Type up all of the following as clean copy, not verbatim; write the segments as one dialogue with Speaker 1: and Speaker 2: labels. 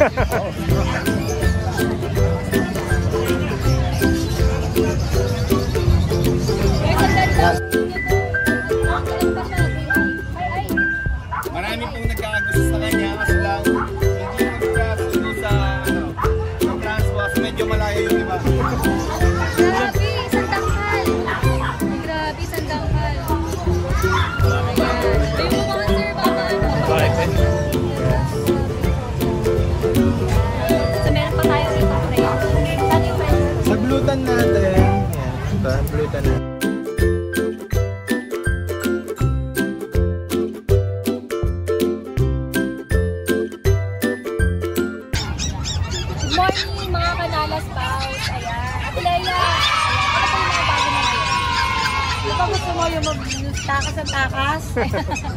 Speaker 1: Marami pong nagkakagusto sa kanya kasi lang hindi nagkakagusto sa transwas, medyo malayo yung iba.
Speaker 2: Grabe, isang danghal. Grabe, isang danghal. Ayan. May mga sir, baka ano. So, meron pa tayo dito, friend. Saan yung friend?
Speaker 1: Sa glutan natin. Yan, ito, glutan natin.
Speaker 2: Morning, mga kanalas pals. Ayan. Ate Leia. Ano pa yung mga bago natin? Di ba gusto mo yung mag-takas ang takas?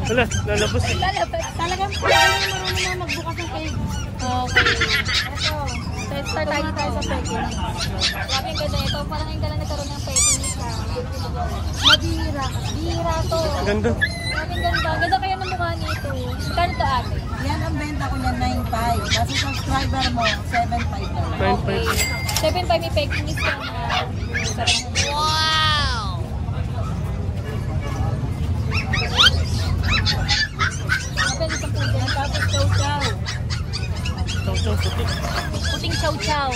Speaker 3: Wala, lalabas eh.
Speaker 2: Lalabas. Talagang marunong na magbukas ng cake. Okay. Ito. Start tayo sa peking. Grabe yung ganda ito. Parang yung ganda nagkaroon ng peking. Mabihira. Bihira to.
Speaker 3: Ganda.
Speaker 2: Grabe yung ganda. Ganda kaya ng mukha nito. Magkano to ate?
Speaker 4: Yan ang benta ko niya, 9.5. Basta subscriber mo, 7.5 na.
Speaker 2: Okay. 7.5 may peking is ka na. Wow! Pwede sa putin. Tapos chow-chow.
Speaker 3: Chow-chow puti.
Speaker 2: Puting chow-chow.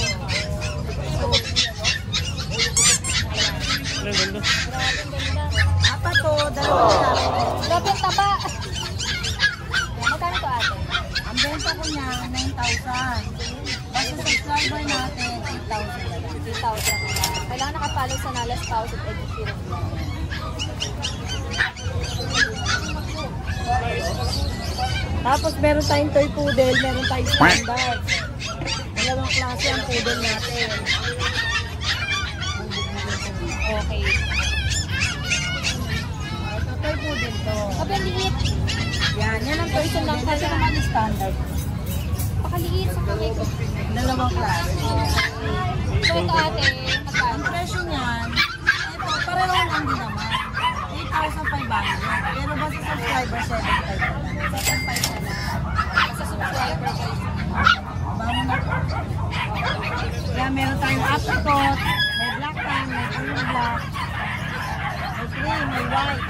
Speaker 3: Ang ganda.
Speaker 2: Grabe ang ganda.
Speaker 4: Apat to, dalawang sabi.
Speaker 2: Grabe ang taba. Magkano to ate?
Speaker 4: Ang benta ko niya, 9,000. Basta subscriber natin, 8,000 na lang.
Speaker 2: 3,000 na lang. Kailangan nakapalo sa Nalas Pause at Edith Sheeran.
Speaker 4: Tapos meron tayong toy poodle, meron tayong standard. Dalawang klase ang poodle natin.
Speaker 2: Okay.
Speaker 4: Ito toy poodle to.
Speaker 2: Sabi ang liit.
Speaker 4: Yan ang toy poodle. Kasi naman standard.
Speaker 2: Pakaliit sa kamay ko.
Speaker 4: Dalawang klase.
Speaker 2: So ito ate, magkano?
Speaker 4: Ang presyo niyan, ito, pareho lang din naman. 8,500. Pero basta subscriber, 7,500 na lang.
Speaker 2: 7.5 na lang. Sa subscriber guys.
Speaker 4: Bago na po. Kaya meron tayong apricot, may black tang, may blue black, may cream, may white.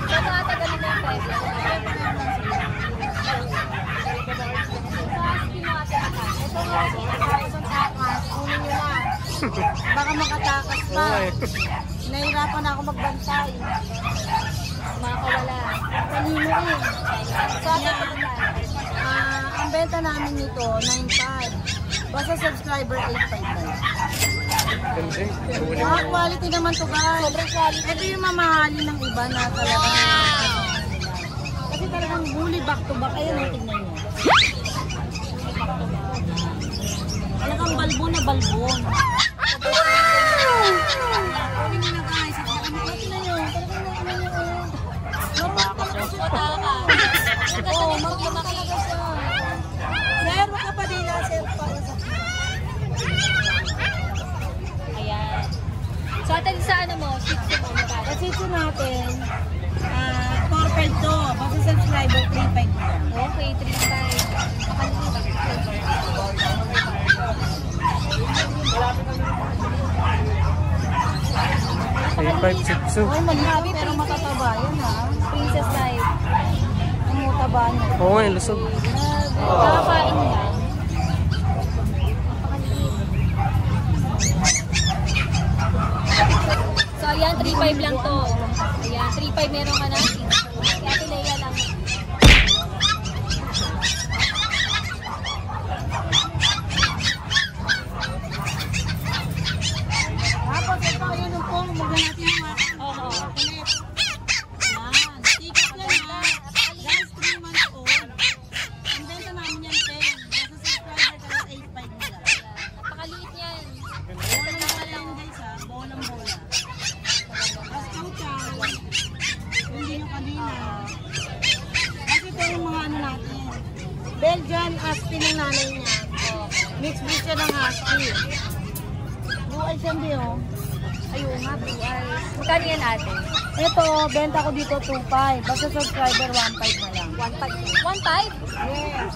Speaker 2: So ito ate, galing na yung presyo.
Speaker 4: Ito nga, 8,000 takas, kunin nyo na. Baka makatakas pa. Nahirapan na ako magbantay.
Speaker 2: Makakawala.
Speaker 4: Kanino eh.
Speaker 2: So ate, pagkakala.
Speaker 4: Ang benta namin nito, 9,500. Basta subscriber, 8,500 na lang.
Speaker 3: Ganda.
Speaker 4: Quality naman to guys.
Speaker 2: Sobrang quality.
Speaker 4: Ito yung mamahalin ng iba na talagang kasi talagang bully back to back. Ayan, tingnan nyo. Talagang balbon na balbon. Hindi na guys. Tingnan nyo. Talagang napakalas siya. Oo, magpapakalas siya. Sir, wag ka pa din na, sir.
Speaker 2: Ayan. So ate, sa ano mo? Shih Tzu mo. Magkano?
Speaker 4: Kasi ito natin, 4.5 to. Basta subscriber, 3.5 na.
Speaker 2: Okay, 3.5.
Speaker 3: Five, six, two.
Speaker 4: Ay, malinabi pero matataba yan ha.
Speaker 2: Princess Life.
Speaker 4: Ang mutaba niya.
Speaker 3: Oo nga, lusog.
Speaker 2: Nakakain lang. So ayan, 3.5 lang to. Ayan, 3.5 meron ka na. Kaya Ate Leia lang.
Speaker 4: Tapos ito, yun yung pong. Maganda natin yung mga
Speaker 2: Oo.
Speaker 4: kulit. Yan. Ticket lang ha. Guys, 3 months old. Ang benta namin yan 10. Basta subscriber ka lang 8.5 nila.
Speaker 2: Napakaliit yan.
Speaker 4: Bolang bola yan guys ha. Bolang bola. Tapos chow-chow. Hindi nyo kanina. Kasi ito yung mga ano natin. Belgian Husky ng nanay niya. Mixed breed siya ng Husky. Blue eyes yan di oh.
Speaker 2: Ayun nga, blue eyes. Magkano yan ate?
Speaker 4: Ito, benta ko dito 2.5. Basta subscriber 1.5 na lang.
Speaker 2: 1.5? 1.5?
Speaker 4: Yes.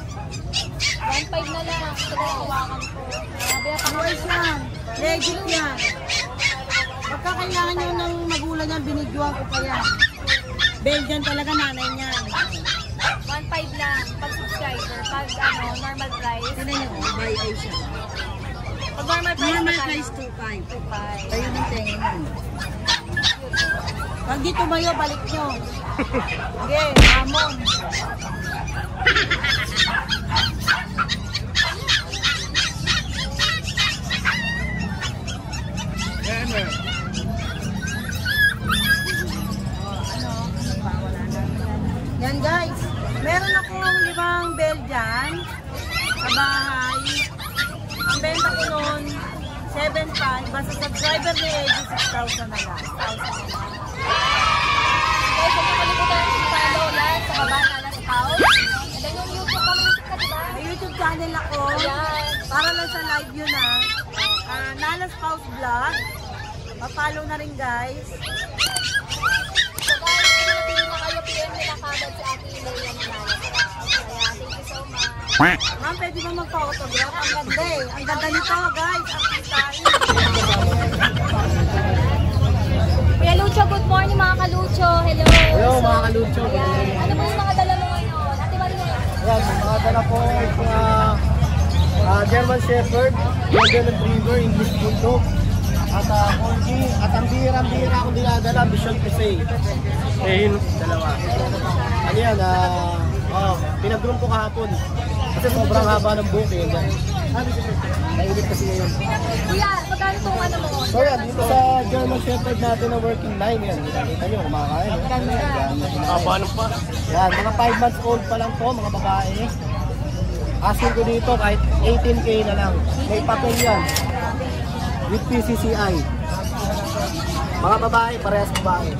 Speaker 2: 1.5 na lang. Ito na yung hawakan ko. Grabe,
Speaker 4: Boys yan. Legit yan. Pagka kailangan nyo ng magulang yan, binidyoan ko pa yan. Belgian talaga nanay niyan.
Speaker 2: 1.5 lang pag subscriber. Pag ano, normal price.
Speaker 4: Sino nyo? Buy ay siya.
Speaker 2: Pag normal price,
Speaker 4: Normal
Speaker 2: magkano?
Speaker 4: price 2.5.
Speaker 2: 2.5.
Speaker 4: Kayo ng tingin mo. Pag di tumayo, balik nyo. Okay, hamon. Yan guys, meron akong 5 Belgian sa bahay. Ang benta ko noon, 7.5. Basta subscriber ni Eddie, 6,000 na lang.
Speaker 2: Guys, huwag niyo kalimutan i-follow lang sa baba na Nalas House. And then yung YouTube community ka, diba?
Speaker 4: May YouTube channel ako.
Speaker 2: Ayan.
Speaker 4: Para lang sa live yun Nalas House Vlog. Pa-follow na rin guys.
Speaker 2: So guys, kung napili na kayo, PM nila kagad si Ate Leila ng Nalas House. Kaya thank you so much.
Speaker 4: Ma'am, pwede ba magpa-autograph? Ang ganda eh. Ang ganda nito guys. Ang pistahin.
Speaker 2: Kuya Lucho, good morning mga kalucho. Hello.
Speaker 1: Hello, mga kalucho.
Speaker 2: Ayan. Ano mo yung mga dala mo ngayon? Ate Maria.
Speaker 1: Yan, mga dala po German Shepherd, Golden Retriever, English Bulldog, at Corgi, at ang bihira akong dinadala, Vision Crusade.
Speaker 3: Eh, yun.
Speaker 1: Dalawa. Ano yan, pinag-groom ko kahapon. Kasi sobrang haba ng buhok eh. Nainit kasi ngayon.
Speaker 2: Kuya, magkano itong ano mo?
Speaker 1: So yan, dito sa German Shepherd natin na working line yan. Kita nyo, kumakain.
Speaker 3: Paano pa?
Speaker 1: Yan, mga 5 months old pa lang to, mga babae. Asking ko dito kahit 18K na lang. May papel yan. With PCCI. Mga babae, parehas babae.
Speaker 2: 1,000.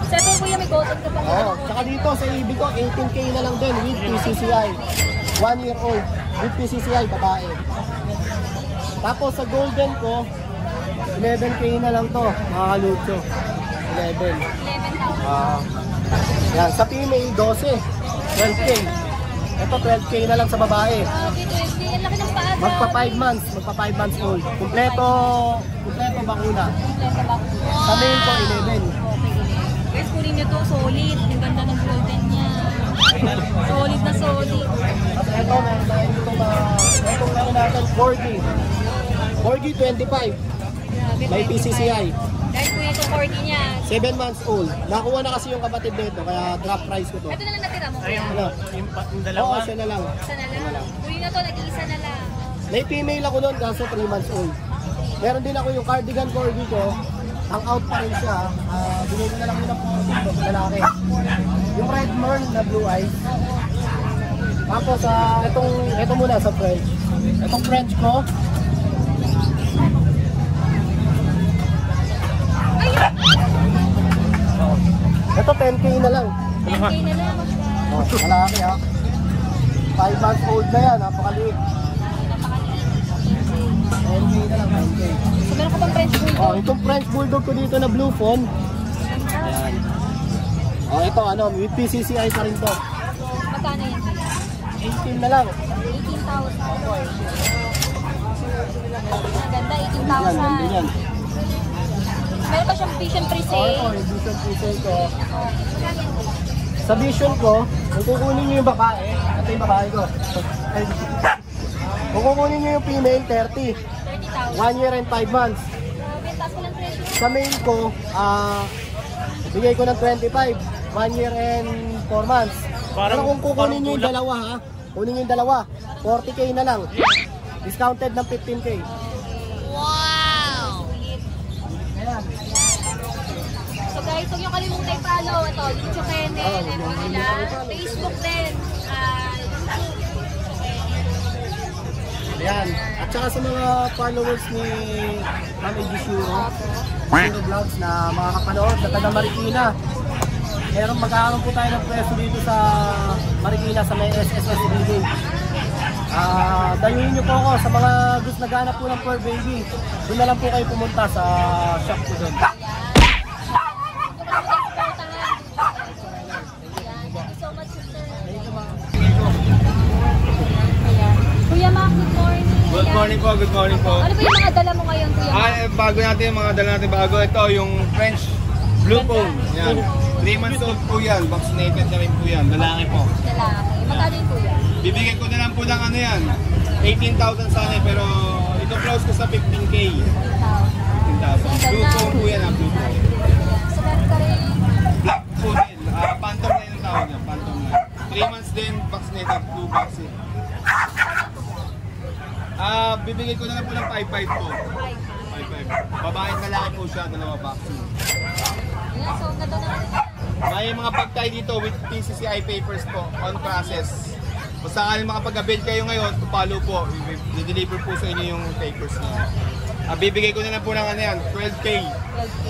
Speaker 2: So ito kuya, may gold ka pa.
Speaker 1: Oo, tsaka dito sa ibig ko, 18K na lang din with PCCI. 1 year old with PCCI, babae. Tapos sa golden ko, 11K na lang to, mga kalucho. 11.
Speaker 2: 11,000.
Speaker 1: Yan, sa female, 12. 12K. Ito, 12K na lang sa babae.
Speaker 2: Okay, 20. Ang laki ng paa.
Speaker 1: Magpa 5 months old. Kumpleto bakuna. Sa main ko, 11.
Speaker 2: Guys, kunin nyo to, solid. Ang ganda ng golden niya. Solid na solid.
Speaker 1: At ito, meron tayo dito itong meron natin, Corgi. Corgi 25.
Speaker 2: Grabe,
Speaker 1: May
Speaker 2: 25.
Speaker 1: PCCI.
Speaker 2: Guys, kunin itong corgi niya.
Speaker 1: 7 months old. Nakuha na kasi yung kapatid nito, kaya drop price ko to.
Speaker 2: Ito na lang natira mo, kuya.
Speaker 1: Ano?
Speaker 3: Yung
Speaker 1: Oo,
Speaker 3: dalawa.
Speaker 1: siya na lang.
Speaker 2: Isa na lang. Kunin na to, nag-iisa na lang.
Speaker 1: May female ako nun, kaso 3 months old. Meron din ako yung cardigan Corgi ko. Ang out pa rin siya. Binigay ko na lang yun ng 40 sa lalaki. Yung red merl na blue eyes. Tapos, ito muna sa French. Itong French ko. Ito 10K na lang.
Speaker 2: 10K na lang.
Speaker 1: Oh, lalaki ha. 5 months old na yan, napakaliit. 10K na lang, 10K.
Speaker 2: So, meron ka pang French Bulldog.
Speaker 1: Oh, itong French Bulldog ko dito na blue phone. Ayan. Oh, ito with PCCI pa rin to.
Speaker 2: Magkano yan?
Speaker 1: 18 na lang.
Speaker 2: 18,000. Ang ganda,
Speaker 1: Yan, ganda
Speaker 2: 18,000.
Speaker 1: yan.
Speaker 2: Meron pa siyang vision
Speaker 1: Oh,
Speaker 2: pre-sale.
Speaker 1: ito, yung vision presale ko. Sa vision ko, kung kukunin nyo yung babae, ito yung babae ko. Kung kukunin nyo yung female, 30.
Speaker 2: 30,000.
Speaker 1: 1 year and 5 months.
Speaker 2: Grabe, taas ko ng presyo.
Speaker 1: Sa main ko, bigay ko ng 25. 1 year and 4 months. Pero kung kukunin nyo yung dalawa ha, kunin nyo yung dalawa, 40K na lang. Discounted ng 15K.
Speaker 2: Wow!
Speaker 1: Ayan.
Speaker 2: So guys, huwag niyo kalimutan i-follow. Ito, Lucho Kennel, FB nila. Facebook din.
Speaker 1: Ayan. At saka sa mga followers ni Ma'am Edie Shuro Vlogs na mga kapanood sa taga Marikina. Meron magkakaroon po tayo ng preso dito sa Marikina sa may SSS Building. Dayuhin niyo po ako sa mga gusto naghanap po ng fur baby. Doon na lang po kayo pumunta sa shop ko doon.
Speaker 2: Thank you so much, sister.
Speaker 1: Thank you, ma'am.
Speaker 5: Good morning po, good morning po.
Speaker 2: Ano ba yung mga dala mo ngayon, Kuya Mac?
Speaker 5: Bago natin yung mga dala natin bago. Ito yung French Blue Phone. Yan. 3 months old po yan. Vaccinated na rin po yan. Lalaki po.
Speaker 2: Lalaki. Magkano yung Kuya?
Speaker 5: Bibigyan ko na lang po ng ano yan. 18,000 sana pero ito close ko sa 15K. 15,000. Blue Phone po yan, Blue Phone.
Speaker 2: So, meron ka rin.
Speaker 5: Black po din. Phantom na yung tawag niya. Phantom na. 3 months din, vaccinated, 2 vaccine. Bibigyan ko na lang po ng 5,500 po. 5,500. Babae at lalaki po siya, dalawa vaccine.
Speaker 2: Ayan, so ang ganda naman.
Speaker 5: May mga pagtay dito with PCCI papers po, on process. Kung sakaling makapag-avail kayo ngayon, follow po. I-deliver po sa inyo yung papers niya. Bibigay ko na lang po ng ano yan, 12K.
Speaker 2: 12K.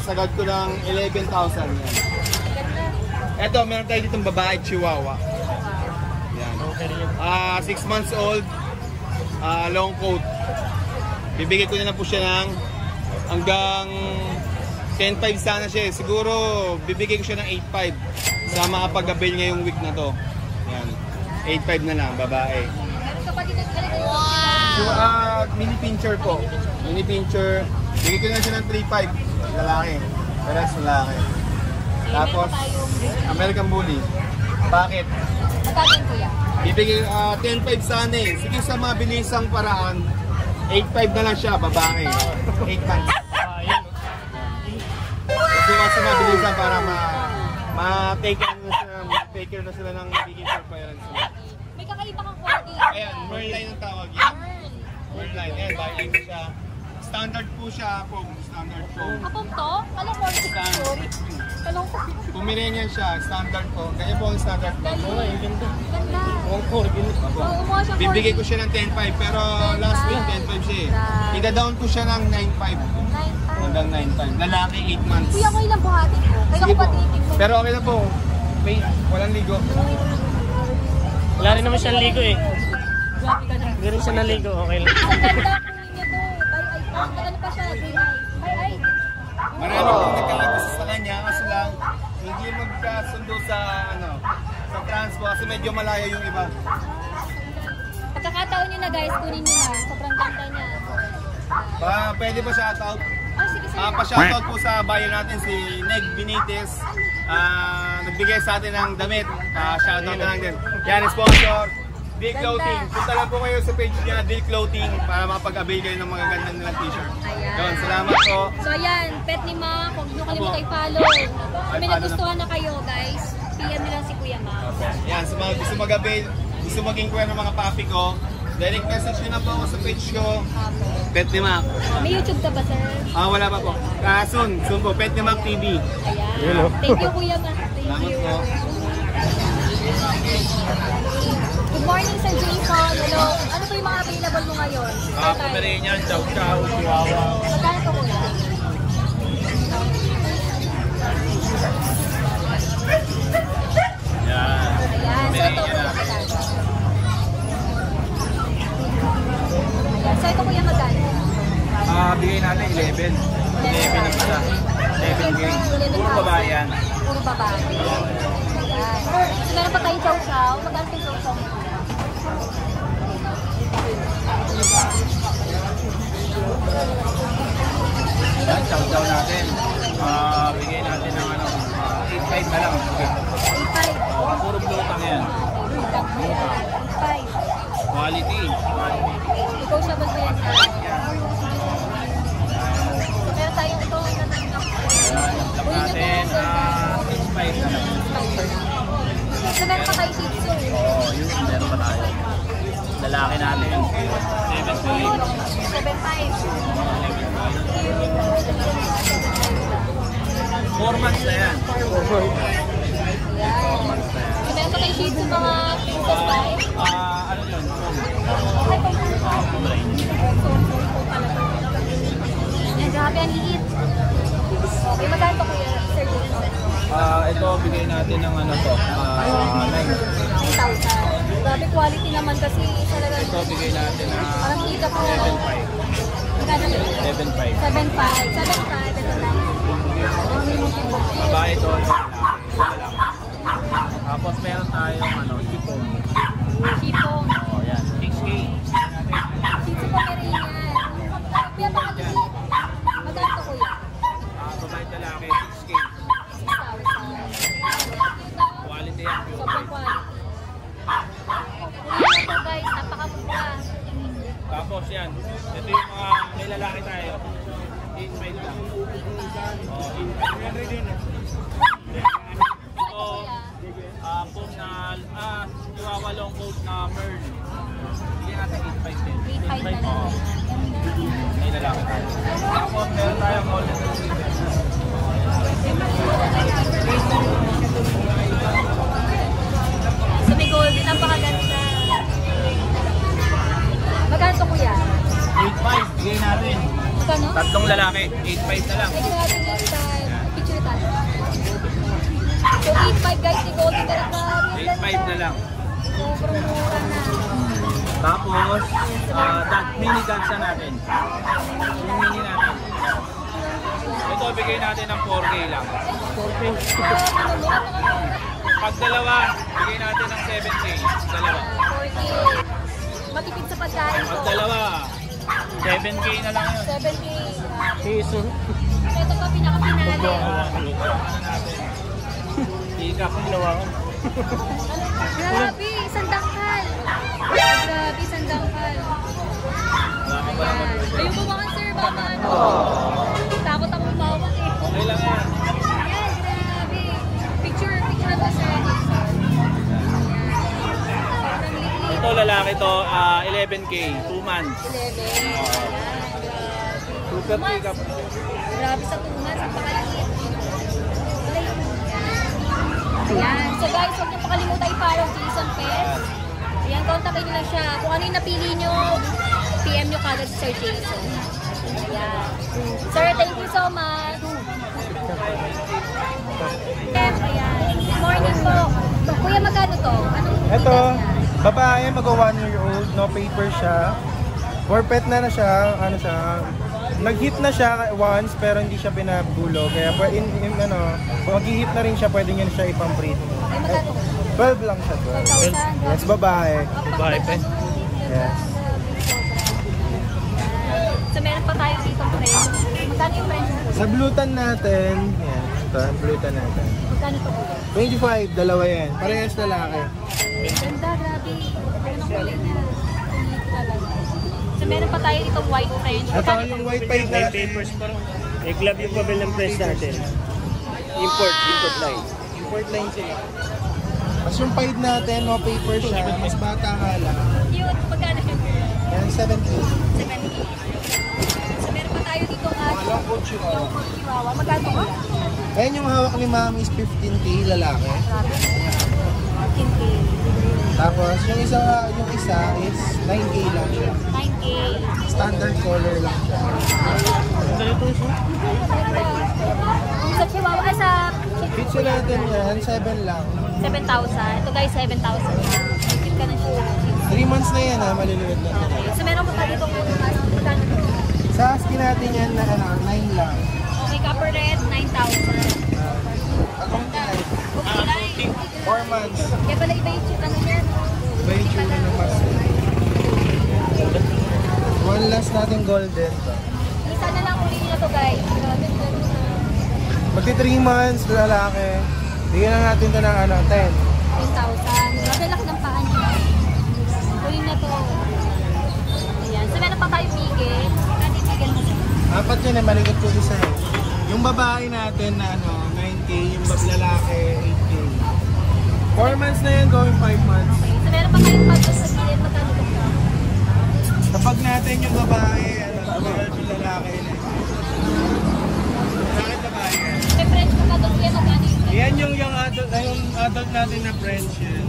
Speaker 5: Sagad ko ng 11,000 yan.
Speaker 2: Ganda.
Speaker 5: Eto, meron tayo ditong babae chihuahua. Yan. 6 months old, long coat. Bibigay ko na lang po siya ng hanggang 10,500 sana siya. Siguro bibigay ko siya ng 8,500 sa makapag-avail ngayong week na to. Yan. 8,500 na lang, babae.
Speaker 2: Meron ka pa dito.
Speaker 5: So, mini pincher po. Mini pincher. Bigay ko na siya ng 3,500. Lalaki. Peres lalaki. Tapos, American Bully. Bakit?
Speaker 2: Magkano yung Kuya?
Speaker 5: Bibigay 10,500 sana eh. Sige sa mabilisang paraan, 8,500 na lang siya, babae. 8 months. Kasi mas mabilisan para ma-take care na sila ng biging surveillance.
Speaker 2: May kakaiba kang quality.
Speaker 5: Ayan, Merline ang tawag yan. Merline, ayan, bayan ko siya. Standard po siya, standard po.
Speaker 2: Kapag to? Kalong quality. Sorry. Kalong quality.
Speaker 5: Pomeranian siya, standard po. Ganyan po ang standard po.
Speaker 2: Ganda.
Speaker 5: Bibigay ko siya ng 10,500 pero last week 10,500 siya eh. Ida-down ko siya ng 9,500. Hanggang 9,500. Lalaki 8 months.
Speaker 2: Kuya ko ilang buhatin ko. Kaya
Speaker 5: Sige
Speaker 2: ko pa
Speaker 5: po.
Speaker 2: tinitignan.
Speaker 5: Pero okay na po. Wait, walang ligo.
Speaker 3: Wala rin naman siyang ligo eh.
Speaker 2: Grabe ka na.
Speaker 3: Hindi rin siya naligo, okay lang.
Speaker 2: Ang ganda po ninyo to. Ano pa siya? Ay.
Speaker 5: Marami pong nagkakagusto sa kanya kasi lang hindi magkasundo sa sa transpo kasi medyo malayo yung iba.
Speaker 2: Pagkakataon nyo na guys, kunin nyo na. Sobrang ganda niya.
Speaker 5: Pwede ba shoutout?
Speaker 2: Sige, sige.
Speaker 5: Pa-shoutout po sa buyer natin si Neg Benitez. Nagbigay sa atin ng damit. Shoutout na lang din. Yan, sponsor. Dill Clothing. Punta lang po kayo sa page niya, Dill Clothing, para makapag-avail kayo ng mga ganda nilang t-shirt.
Speaker 2: Ayan.
Speaker 5: Yun, salamat po.
Speaker 2: So ayan, pet ni Ma, huwag nyo kalimutan i-follow. Kung may nagustuhan na kayo guys, PM nyo lang si Kuya Ma.
Speaker 5: Yan, sa mga gusto mag-avail, gusto mag-inquire ng mga papi ko, direct message nyo na po ako sa page ko. Pet ni Mac.
Speaker 2: May YouTube ka ba sir?
Speaker 5: Wala pa po. Soon po, Pet ni Mac TV.
Speaker 2: Ayan. Thank you Kuya Ma. Thank you.
Speaker 5: Salamat po.
Speaker 2: Good morning Sir Jason. Hello. Ano po yung mga available mo ngayon?
Speaker 5: Pomeranian, Chow Chow, Chihuahua.
Speaker 2: Magkano po Kuya?
Speaker 5: Yan.
Speaker 2: Ayan. So ito Kuya magkano? Ayan. So ito Kuya magkano?
Speaker 5: Bigay natin 11. 11 na pala. 11 game. Puro babae yan.
Speaker 2: Puro babae. Ayan. So meron pa tayong chow-chow. Magkano tayong chow-chow mo?
Speaker 5: Yan, chow-chow natin. Bigay natin ng 8.5 na lang.
Speaker 2: 8.5.
Speaker 5: Puro blutang yan.
Speaker 2: 8.5.
Speaker 5: Quality.
Speaker 2: Ikaw siya ba yan? Meron tayong ito.
Speaker 5: Lang natin, 6.5 na lang.
Speaker 2: So meron pa tayo Shih Tzu.
Speaker 5: Oo, yun. Meron pa tayo. Lalaki natin. 7.5. 4 months na yan. 4 months na yan.
Speaker 2: So meron pa tayo Shih Tzu mga princess type.
Speaker 5: Ano yun?
Speaker 2: Yan, grabe ang liit. Okay, magkano pa kuya, Sir Jason?
Speaker 5: Ito, bigay natin ng 9.
Speaker 2: 9,000. Grabe quality naman kasi talaga.
Speaker 5: Ito, bigay natin ng
Speaker 2: Parang kita po.
Speaker 5: 7.5.
Speaker 2: Magkano ba?
Speaker 5: 7.5.
Speaker 2: 7,500. 7,500. Ito lang.
Speaker 5: Babae ito. Tapos meron tayong chipon.
Speaker 2: Chipon.
Speaker 5: Oh, yan. 6K.
Speaker 6: boss yan. Ito yung mga may lalaki tayo. 8.5 lang. Oh, 8.5 din. Ito, phone na, Chihuahua long coat na Merl. Bigyan natin 8.5 din.
Speaker 2: 8.5 na lang.
Speaker 6: May lalaki tayo. Tapos meron tayong golden retriever.
Speaker 2: So may golden, napakaganda. Magkano to kuya?
Speaker 6: 8.5, bigay natin.
Speaker 2: Magkano?
Speaker 6: Tatlong lalaki, 8.5 na lang.
Speaker 2: Pwede natin yung style. Picture tayo. So 8.5 guys, ni golden talaga.
Speaker 6: 8.5 na lang.
Speaker 2: Sobrang mura na.
Speaker 6: Tapos, mini dogs na natin. Yung mini natin. Ito, bigay natin ng 4K lang. 4K. Pag dalawa, bigay natin ng 7K. Dalawa.
Speaker 2: 4K. Matipid sa pagkain
Speaker 6: Pag
Speaker 2: to.
Speaker 6: dalawa, 7K na lang yun.
Speaker 2: 7K.
Speaker 3: Piso.
Speaker 2: Ito pa pinaka-pinali.
Speaker 6: Ika ko ginawa ko.
Speaker 2: Grabe, isang dangkal. Grabe, isang dangkal. Ayun po mga sir, baka ano. Takot akong umawag eh.
Speaker 6: Okay lang yan.
Speaker 2: Ayan, grabe. Picture na to sir. Sobrang liit.
Speaker 6: Ito lalaki to, 11K, 2 months.
Speaker 2: 11. Ayan, grabe.
Speaker 6: Super
Speaker 2: Tumas.
Speaker 6: pick up.
Speaker 2: Grabe sa tumas, ang pakaliit. Ayan. So guys, huwag niyo pakalimutan i-follow Jason Pets. Ayan, kontakin niyo lang siya. Kung ano yung napili niyo, PM niyo kagad si Sir Jason. Ayan. Sir, thank you so much. Ayan. Good morning po. Kuya, magkano to? Anong
Speaker 7: Ito,
Speaker 2: edad niya?
Speaker 7: babae, mag-1 year old, no paper siya. For pet na siya, ano siya, nag-hit na siya once pero hindi siya pinabulo. Kaya mag-hit na rin siya, pwede nyo siya ipang-breed.
Speaker 2: Ay, magkano?
Speaker 7: 12 lang siya, 12.
Speaker 2: 12,000.
Speaker 7: Yes, babae.
Speaker 3: Babae pa.
Speaker 7: Yes.
Speaker 2: So meron pa tayo dito friends. Magkano yung friends?
Speaker 7: Sa blutan natin, yan, ito ang blutan natin.
Speaker 2: Magkano to?
Speaker 7: 25, dalawa yan. Parehas lalaki.
Speaker 2: Ganda, grabe. Anong kulay niya? Ulit talaga. So meron pa tayo ditong white French.
Speaker 7: Ito yung white pied
Speaker 3: May
Speaker 7: natin.
Speaker 3: papers pa rin. May glove yung pabil ng press natin.
Speaker 6: Import line.
Speaker 7: Import line siya. Tapos yung pied natin, no paper siya. Mas bata nga lang.
Speaker 2: Cute. Magkano yun?
Speaker 7: Yan, 70.
Speaker 2: 70. So meron pa tayo ditong
Speaker 7: Long coat chihuahua.
Speaker 2: yung coat chihuahua. Magkano ba?
Speaker 7: Ayan yung hawak ni mami is 15K, lalaki.
Speaker 2: Grabe. 15K.
Speaker 7: Tapos yung isa is 9K lang siya.
Speaker 2: 9K.
Speaker 7: Standard color lang siya.
Speaker 2: Sa chihuahua, ay sa
Speaker 7: Pitch natin yan, 7 lang.
Speaker 2: 7,000. Ito guys, 7,000 na. Cute ka na siya.
Speaker 7: 3 months na yan ha, maliliit na.
Speaker 2: Okay. So meron pa pa dito kung magkano to?
Speaker 7: Sa husky natin yan na 9 lang.
Speaker 2: Okay, copper red, 9,000.
Speaker 7: Akong type,
Speaker 2: Okay,
Speaker 7: 4 months.
Speaker 2: kaya pala iba yung ano yan.
Speaker 7: Iba yung tsura ng muscle. One last natin golden.
Speaker 2: Isa na lang ulit na to guys. Grabe, grabe na.
Speaker 7: Magti 3 months, lalaki. Bigyan na natin ito ng 10.
Speaker 2: 10,000. Grabe, laki ng paa niya. Ulit na to. Ayan. So meron pa tayo pigil. Natin pigil mo.
Speaker 7: 4 yun eh, malikot ko isa eh. Yung babae natin na 9K, yung lalaki 8K. 4 months na yan, going 5 months.
Speaker 2: Okay. So meron pa tayong pagkas sa gilid. Magkano to?
Speaker 7: Kapag natin yung babae, 12 yung lalaki. Bakit babae yan?
Speaker 2: May French pa ka doon. Kaya magkano yung French?
Speaker 7: Yan yung adult natin na French yan.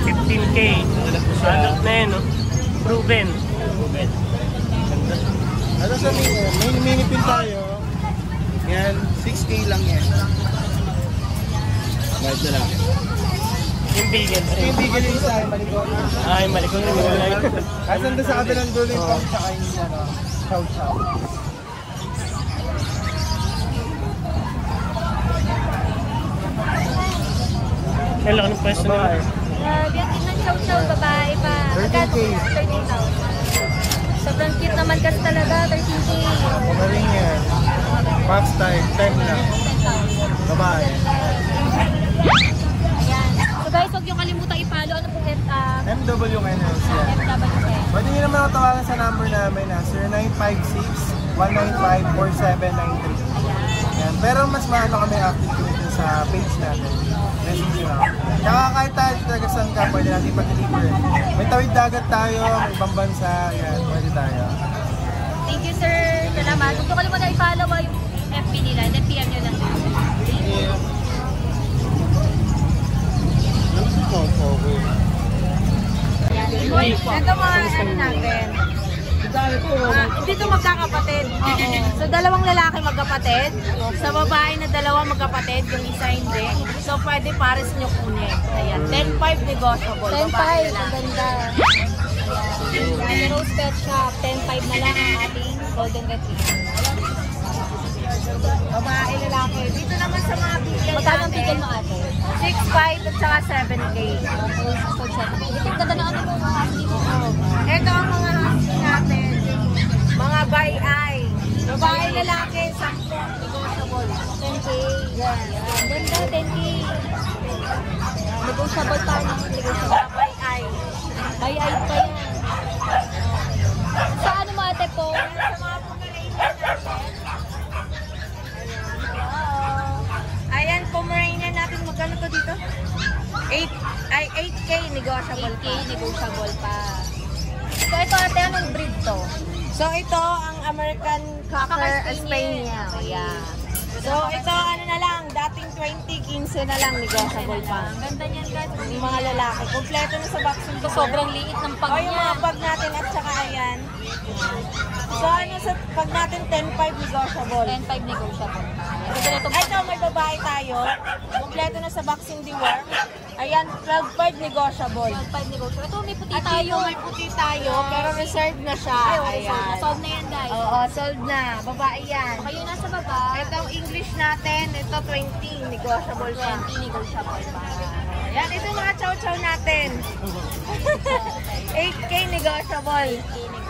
Speaker 3: 15K. Adult na yun, no? Proven.
Speaker 7: Ano sa mini pin tayo? Yan, 6K lang yan. Right na lang.
Speaker 3: Yung bigel.
Speaker 7: Yung bigel yung isa, malikot.
Speaker 3: Ay, malikot na nilagay.
Speaker 7: Asan doon sa kabilang dulo yung pang tsaka yung chow chow.
Speaker 3: Kailan ng pwesto na.
Speaker 7: Babae.
Speaker 2: Grabe, ang cute ng chow-chow, babae pa.
Speaker 7: 13K.
Speaker 2: 13,000. Sobrang cute naman kasi talaga, 13K.
Speaker 7: Magaling yan. Max time, 10 lang.
Speaker 2: 10,000.
Speaker 7: Babae.
Speaker 2: Ayan. So guys, huwag yung kalimutan i-follow. Ano pong
Speaker 7: MW Kennels yan.
Speaker 2: FWK?
Speaker 7: Pwede nyo naman ako tawagan sa number namin na 0956-195-4793. Yan. Pero mas maano kami active dito sa page natin. Message nyo ako. Tsaka kahit tayo saan ka, pwede natin pag-deliver. May tawid dagat tayo, may ibang bansa, yan, pwede tayo.
Speaker 2: Thank you, sir. Salamat. Huwag yung kalimutan i-follow yung FB nila. Then PM nyo lang.
Speaker 4: Ito mga ano natin. Dito magkakapatid. So, dalawang lalaki magkapatid. Sa babae na dalawa magkapatid, yung isa hindi. So, pwede pares nyo kunin. Ayan, 10-5 negotiable.
Speaker 2: 10.5. Ang ganda. Ayan. Rose Pet Shop. 10.5 na lang ang ating golden retriever.
Speaker 4: Babae, lalaki. Dito naman sa mga bigel
Speaker 2: Magkano ang tigil mo ate?
Speaker 4: 6.5 at saka 7K.
Speaker 2: Okay, so 7. Ito yung ganda na ano mo mga husky mo.
Speaker 4: Ito ang mga husky natin. Mga by-eye. Babae, lalaki, 10 negotiable.
Speaker 2: 10K. Yan. Ang ganda, 10K. Negotiable pa no? Negotiable.
Speaker 4: By-eye.
Speaker 2: By eye pa yan. Sa ano mo ate po?
Speaker 4: Sa mga Pomeranian natin. Ayan, Pomeranian natin. Magkano to dito? 8K negotiable
Speaker 2: 8K,
Speaker 4: pa.
Speaker 2: negotiable pa. So ito ate, anong breed to?
Speaker 4: So ito ang American Cocker
Speaker 2: Cocker
Speaker 4: Spaniel. Yeah. So ito ano na lang, dating 20, 15 na lang negotiable pa.
Speaker 2: Ang ganda niyan guys.
Speaker 4: Yung mga lalaki, kompleto na sa vaccine.
Speaker 2: Ito sobrang liit ng pag
Speaker 4: O yung mga pag natin at saka ayan. So ano sa pag natin 10-5 negotiable.
Speaker 2: 10.5 negotiable. Ito na ito.
Speaker 4: Ay, ito may babae tayo. Kompleto na sa vaccine deworm. Ayan, 12-5 negotiable.
Speaker 2: 12.5 negotiable. Ito may puti
Speaker 4: At
Speaker 2: tayo.
Speaker 4: dito may puti tayo, pero reserved na siya.
Speaker 2: Ay, okay, sold na. Sold na yan guys.
Speaker 4: Oo, sold na. Babae yan.
Speaker 2: Okay, yung nasa baba.
Speaker 4: Ito ang English natin. Ito 20. Negotiable pa.
Speaker 2: 20 negotiable pa.
Speaker 4: Yan, ito yung mga chow-chow natin. 8K negotiable.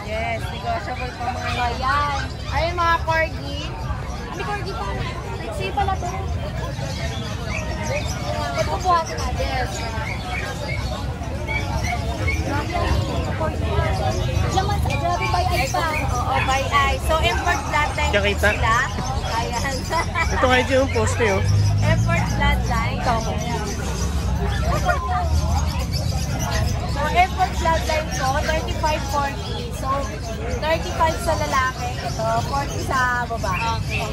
Speaker 4: Yes, negotiable pa mga
Speaker 2: So, yan.
Speaker 4: Ayun mga corgi.
Speaker 2: May corgi pa. Let's see pala to. Ito buhatin natin. Yes. Grabe by eye pa.
Speaker 4: Oo, by eye. So, import bloodline
Speaker 3: Diyan kita.
Speaker 4: sila. Ayan.
Speaker 3: Ito kayo dyan yung poste oh.
Speaker 4: Import bloodline. So, import bloodline ko, 35-40. So, 35 sa lalaki. Ito, 40 sa babae.
Speaker 2: Okay.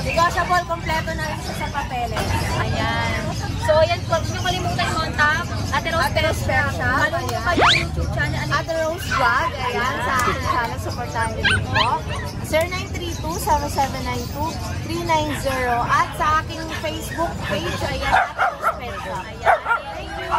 Speaker 4: Negotiable, kompleto na rin siya sa papeles.
Speaker 2: Ayan. So, yan po. Huwag niyo kalimutan contact. Ate Rose
Speaker 4: Ate Rose Pet Shop.
Speaker 2: Follow niyo kayo yung YouTube channel. Ano
Speaker 4: Ate Rose Vlog, ayan, sa aking channel, supportahan niyo dito. 0932-7792-390 at sa aking Facebook page, ayan, Ate Rose Pet Shop. Ayan. Thank you.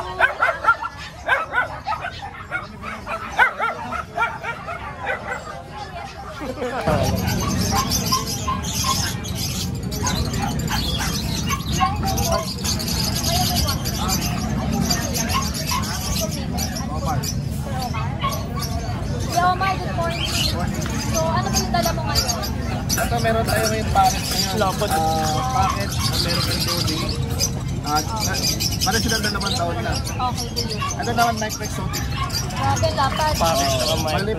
Speaker 2: Yo, my good morning. So, ano ba yung dala mo ngayon?
Speaker 7: Ito meron tayo ngayon packet ngayon.
Speaker 3: Lapad.
Speaker 7: Packet, American Dolly. At parang sila na naman taon na.
Speaker 2: Okay, delete.
Speaker 7: Ito naman Micro Exotic.
Speaker 2: Grabe, lapad.
Speaker 3: Pares na kamay.
Speaker 7: Bali,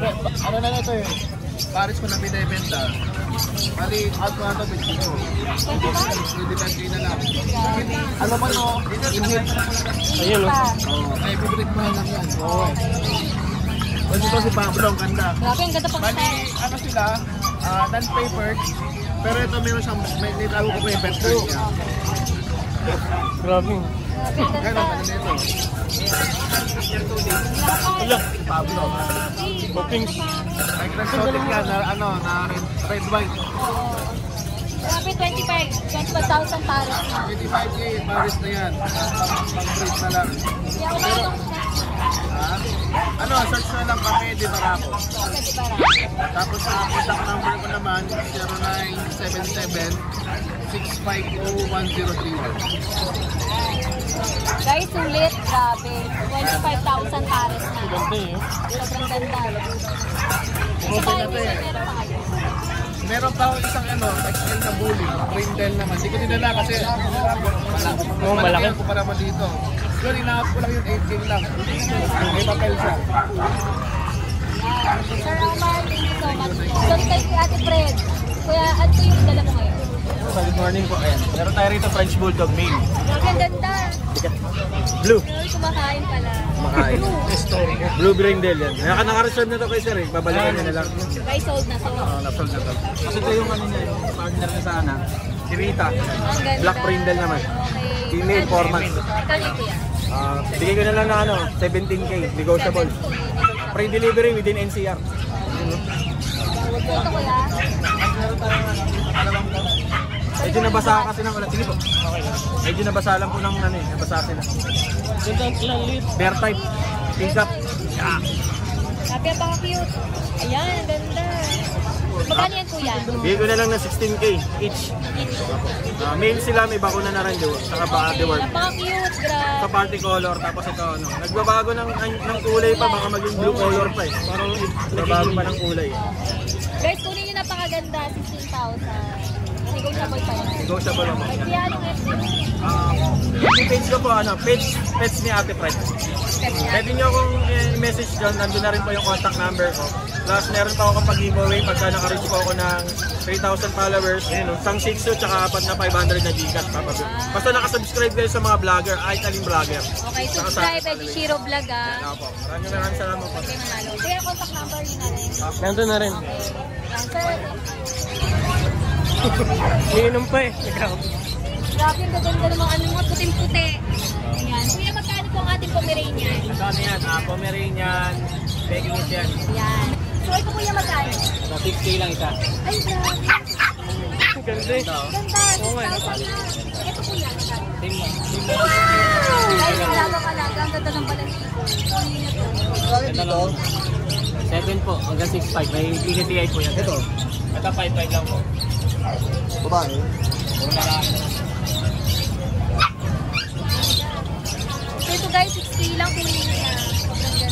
Speaker 7: ano na ito eh. Paris ko na binibenta. Bali, out ko na ito, bitch ko. 25K na lang. Ano ba no? In-hit.
Speaker 3: Ayun oh.
Speaker 7: Ay, favorite mo na lang yan. Oo. Kasi ito si Pablo, ang ganda.
Speaker 2: Grabe, ang ganda pang
Speaker 7: Bali, ano sila, non-papered. Pero ito meron siyang, may nitago ko pa yung pet card niya.
Speaker 3: Grabe.
Speaker 7: Gano'n, ano na ito?
Speaker 3: Wala.
Speaker 7: Pablo.
Speaker 3: Bookings.
Speaker 7: Micro Exotic yan, na, ano, na red white.
Speaker 2: Grabe, 25,000 para.
Speaker 7: 25K, Paris na yan. Pang-breed na lang.
Speaker 2: Kaya ako na itong
Speaker 7: Ha? Ano, search na lang kami, di Barako.
Speaker 2: pwede para.
Speaker 7: Tapos ang contact number ko naman, 0977-652-1031.
Speaker 2: Guys, sulit. Grabe. 25,000 pares na.
Speaker 3: Ganda eh.
Speaker 2: Sobrang ganda.
Speaker 7: Okay na ito eh.
Speaker 2: Meron pa kayo.
Speaker 7: Meron pa ako isang ano, XL na bully, Brindle naman. Hindi ko dinala kasi
Speaker 3: Oo, malaki.
Speaker 7: ko pa naman dito.
Speaker 1: Yun, inaap ko lang yung 8K lang. May papel siya.
Speaker 2: Sir Omar, thank you so much. Doon kay Ate Fred. Kuya, ano yung dala mo ngayon?
Speaker 6: Good morning po. Ayan. Meron tayo rito French Bulldog male.
Speaker 2: Ang ganda.
Speaker 6: Blue.
Speaker 2: Pero kumakain pala.
Speaker 6: Makain. Blue Brindle yan. Naka-reserve na to kay sir eh. Babalikan niya na lang.
Speaker 2: Guys, sold na sold.
Speaker 6: Na-sold na to. Kasi ito yung ano niya, yung partner niya sana. Si Rita.
Speaker 2: Ang ganda.
Speaker 6: Black Brindle naman.
Speaker 2: Okay.
Speaker 6: Female, 4 months.
Speaker 2: Kano ito yan?
Speaker 6: Bigay ko na lang na ano, 17K. Negotiable. Free delivery within NCR.
Speaker 2: Ito kuya.
Speaker 6: Medyo nabasa kasi ng ulan. Sige po. Okay. Medyo nabasa lang po ng ano eh. Nabasa sila. Bear type. Pink up. Yeah.
Speaker 2: Sabi ang baka cute. Ayan, ganda. Magkano yan kuya?
Speaker 6: Bigay ko na lang ng 16K each. Male sila, may bakuna na rin doon. Saka baka deworm.
Speaker 2: Napaka-cute, grabe.
Speaker 6: Sa party color, tapos ito ano. Nagbabago ng kulay pa, baka maging blue color pa eh. Parang nagbabago pa ng kulay.
Speaker 2: Guys, kunin nyo napakaganda, 16,000. Negotiable pa yan.
Speaker 6: Negotiable ako.
Speaker 2: Ay, kuya, anong FB?
Speaker 6: Yung page ko po, ano, page ni Ate Fred. Pwede nyo akong i-message doon, nandun na rin po yung contact number ko. Plus, meron pa ako kapag giveaway pagka naka-reach po ako ng 3,000 followers. Isang Shih Tzu, tsaka apat na 500 na Gcash. Basta nakasubscribe kayo sa mga vlogger, kahit aling vlogger.
Speaker 2: Okay, subscribe, Shiro Vlog ah.
Speaker 6: Opo, maraming salamat po.
Speaker 2: Okay, manalo. Kuya, contact number yun na rin.
Speaker 3: Nandun na rin.
Speaker 2: Okay. Sir,
Speaker 3: Iniinom pa eh.
Speaker 2: grabe yung gaganda ng mga ano mga puting-puti. Ayan. Kuya, magkano po ang ating Pomeranian?
Speaker 6: Ano yan? Pomeranian, begging it yan.
Speaker 2: Ayan. So, ito kuya magkano?
Speaker 6: So, 6K lang isa.
Speaker 2: Ay, grabe.
Speaker 3: Ganda eh.
Speaker 2: Ganda, 6,000 na. Ito kuya, magkano?
Speaker 6: Wow!
Speaker 2: Ay, alaga-alaga. Ang ganda ng balahibo.
Speaker 6: Ito lang. 7 po, hanggang 6.5. May PCTI po yan. Ito. Ito 5.5 lang po.
Speaker 1: Babae.
Speaker 6: Puro marami.
Speaker 2: So, ito guys, 6K lang kunin niya. Ang ganda.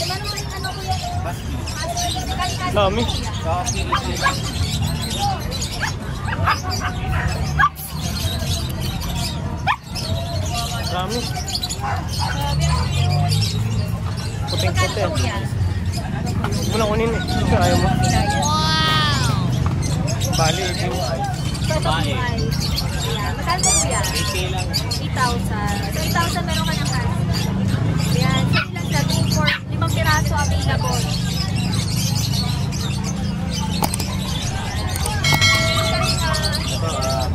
Speaker 2: So, ano ba yung ano kuya?
Speaker 3: Dami. Dami.
Speaker 2: Puting-puti.
Speaker 3: Huwag mo lang kunin eh. Kasi ayaw mo. Bali, yung
Speaker 2: Babae. Ayan. Magkano po kuya?
Speaker 6: 8K lang.
Speaker 2: 8,000. So, 8,000 meron ka ng cash. Ayan. So, ilang sa 5 piraso available.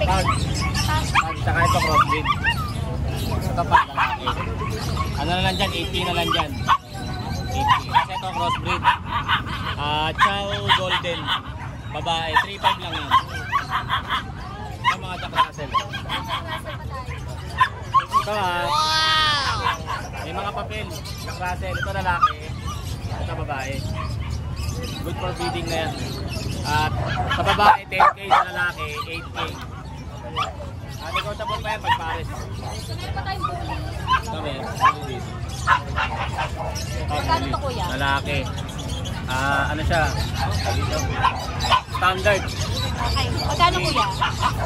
Speaker 6: Pag. Saka ito crossbreed. Ito pag lalaki. Ano na lang dyan? 8K na lang dyan. 8K. Kasi ito crossbreed. Chow Golden. Babae. 3.5 lang yan. Ito mga Jack Russell. Ito may mga papel. Jack Russell. Ito lalaki. Ito babae. Good for feeding na yan. At sa babae 10K, sa lalaki 8K. Negotiable pa yan pag pares.
Speaker 2: So, meron pa tayong bully.
Speaker 6: Kami,
Speaker 2: Magkano to kuya?
Speaker 6: lalaki. Ano siya? Standard.
Speaker 2: Okay. Magkano kuya?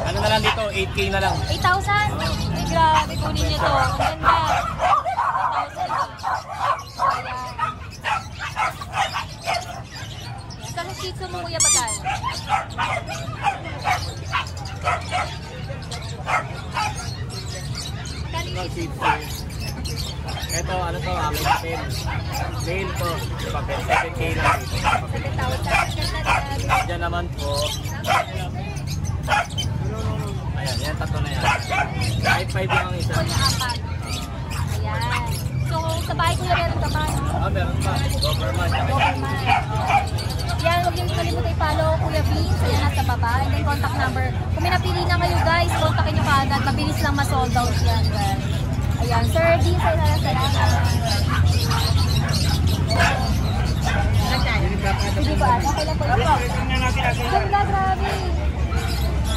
Speaker 6: Ano na lang dito? 8K na lang.
Speaker 2: 8,000? Ay, grabe. Kunin niyo to. Ang ganda. 8,000. Sa Shih Tzu mo kuya magkano?
Speaker 6: Ito, ano to? May papel. Mail to. Papel. 7K lang dito.
Speaker 2: 7,000.
Speaker 6: Diyan naman po. Ayan, yan. Tatlo na yan. 5.5 lang ang isa.
Speaker 2: Ito yung apat. Ayan. So, sa bahay kuya meron ka ba? No?
Speaker 6: Meron pa. Doberman.
Speaker 2: Doberman. Yan, huwag yung kalimutan i-follow Kuya Vince. Ayan, nasa baba. And then contact number. Kung may napili na kayo guys, kontakin nyo kaagad. Mabilis lang ma-sold out yan guys. Ayan, Sir Vince, ay salamat. Hindi ba? Okay lang po yun. Ganda, grabe.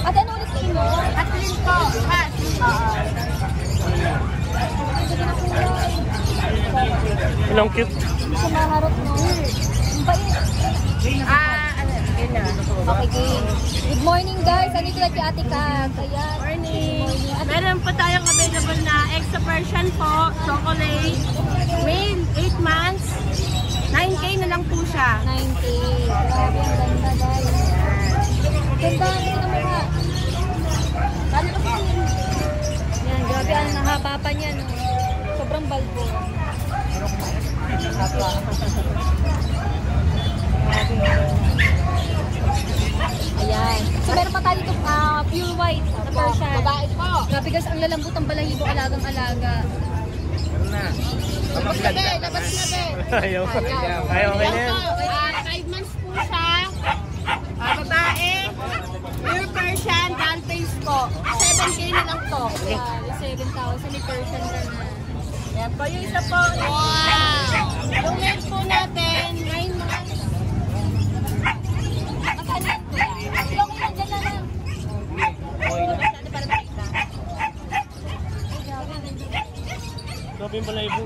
Speaker 2: At ano ulit kayo mo? At link po. At. Sige na kuya.
Speaker 3: Ilang cute.
Speaker 2: Sa mga harap mo. Ang bait. Okay, game. Good morning guys. Andito na si Ate Kat. Ayan. Morning.
Speaker 4: Meron po tayong available na extra Persian po, chocolate, male, 8 months, 9K na lang po siya.
Speaker 2: 9K. Grabe, ang ganda guys. Ganda, ito naman nga. Yan, grabe, ang nahaba pa niya. No? Sobrang balbo. Ayan. So, meron pa tayo dito pure white na Persian. Babae po. Grabe guys, ang lalambot ang balahibo, alagang-alaga.
Speaker 4: Labas na be, labas na be.
Speaker 3: Ayaw. Ayaw, okay na yan.
Speaker 4: 5 months po siya. Babae, pure Persian, doll face po. 7K na lang to.
Speaker 2: Ayan, yung 7,000 may Persian ka na.
Speaker 4: Yan po yung isa po. Wow! Yung male po natin, 9 months.
Speaker 2: Magkano yan po yan? Okay lang, dyan na lang.
Speaker 4: Masyado para makita.
Speaker 3: Grabe yung balahibo.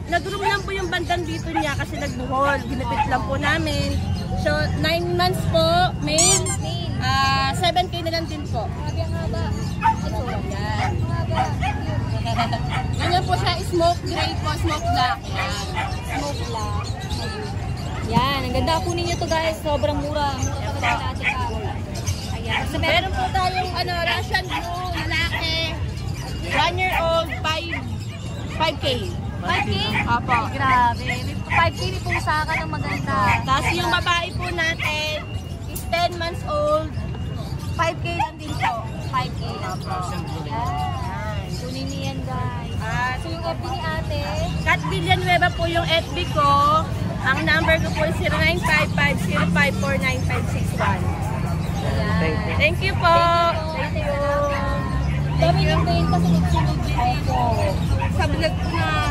Speaker 4: Nag-room lang po yung bandang dito niya kasi nagbuhol. Ginapit lang po namin. So, 9 months po, male. 7K na lang din po.
Speaker 2: Grabe ang haba. Ito,
Speaker 4: Yan.
Speaker 2: ang haba.
Speaker 4: Ganyan po siya, smoke gray po, smoke black. Yan.
Speaker 2: Smoke lang. Yan, ang ganda po ninyo to guys. Sobrang mura. Mura talaga natin ka. Ayan. So,
Speaker 4: Meron po tayong Russian blue, lalaki. 1 year old, 5K.
Speaker 2: 5K?
Speaker 4: Opo.
Speaker 2: Grabe. May 5K may pusa ka ng maganda.
Speaker 4: Tapos yung babae po natin is 10 months old. 5K lang din po.
Speaker 2: 5K. Yan. Kunin niyo yan guys. So yung FB ni ate,
Speaker 4: Kat Villanueva po yung FB ko. Ang number ko po is 0955-054-9561.
Speaker 2: ayan.
Speaker 4: Thank you po.
Speaker 2: Thank you. Dami yung mail kasi nagsunod yung
Speaker 4: Sa vlog ko na